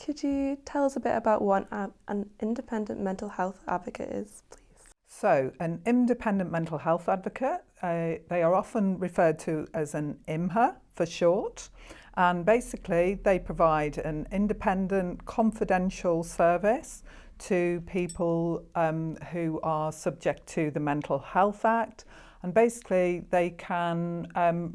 Could you tell us a bit about what an independent mental health advocate is, please? So, an independent mental health advocate, they are often referred to as an IMHA for short, and basically they provide an independent, confidential service to people who are subject to the Mental Health Act, and basically they can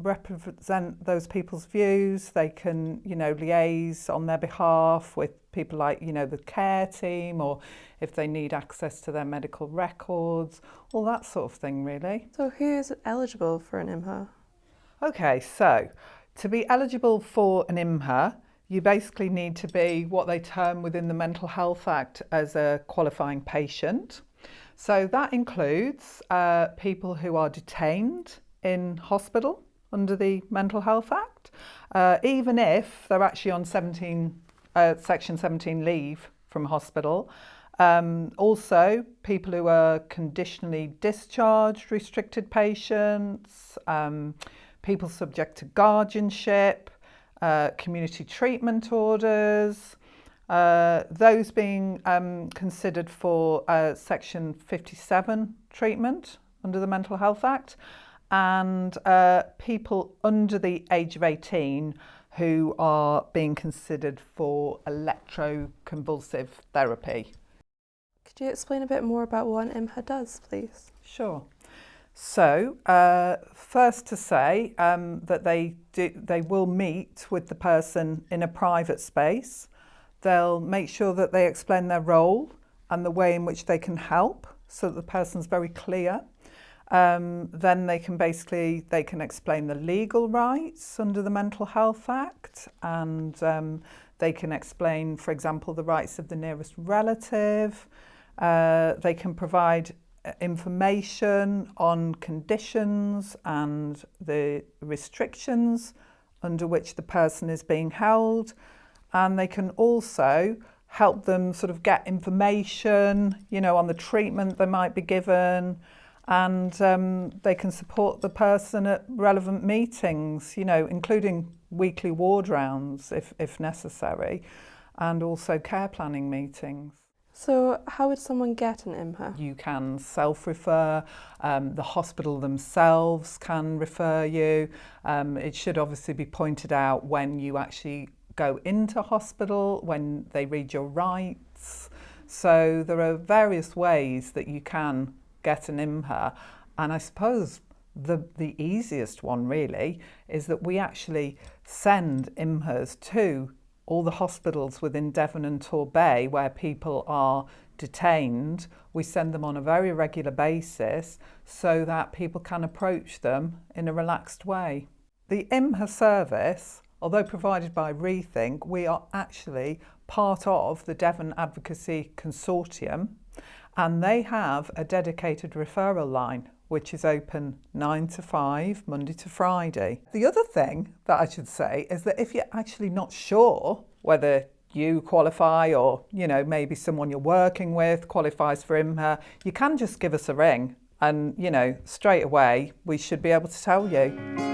represent those people's views. They can, liaise on their behalf with people like, the care team, or if they need access to their medical records, all that sort of thing, really. So who is eligible for an IMHA? Okay, so to be eligible for an IMHA, you basically need to be what they term within the Mental Health Act as a qualifying patient. So that includes people who are detained in hospital under the Mental Health Act, even if they're actually on Section 17 leave from hospital. Also, people who are conditionally discharged, restricted patients, people subject to guardianship, community treatment orders, those being considered for Section 57 treatment under the Mental Health Act, and people under the age of 18 who are being considered for electroconvulsive therapy. Could you explain a bit more about what an IMHA does, please? Sure. So, first to say that they will meet with the person in a private space. They'll make sure that they explain their role and the way in which they can help, so that the person's very clear. Then they can explain the legal rights under the Mental Health Act, and they can explain, for example, the rights of the nearest relative. They can provide information on conditions and the restrictions under which the person is being held, and they can also help them sort of get information, on the treatment they might be given, and they can support the person at relevant meetings, including weekly ward rounds if necessary, and also care planning meetings. So how would someone get an IMHA? You can self-refer, the hospital themselves can refer you. It should obviously be pointed out when you actually go into hospital, when they read your rights. So there are various ways that you can get an IMHA, and I suppose the easiest one really is that we actually send IMHAs to all the hospitals within Devon and Torbay where people are detained. We send them on a very regular basis so that people can approach them in a relaxed way. The IMHA service, although provided by Rethink, we are actually part of the Devon Advocacy Consortium, and they have a dedicated referral line which is open 9 to 5, Monday to Friday. The other thing that I should say is that if you're actually not sure whether you qualify, or maybe someone you're working with qualifies for IMHA, you can just give us a ring, and straight away we should be able to tell you.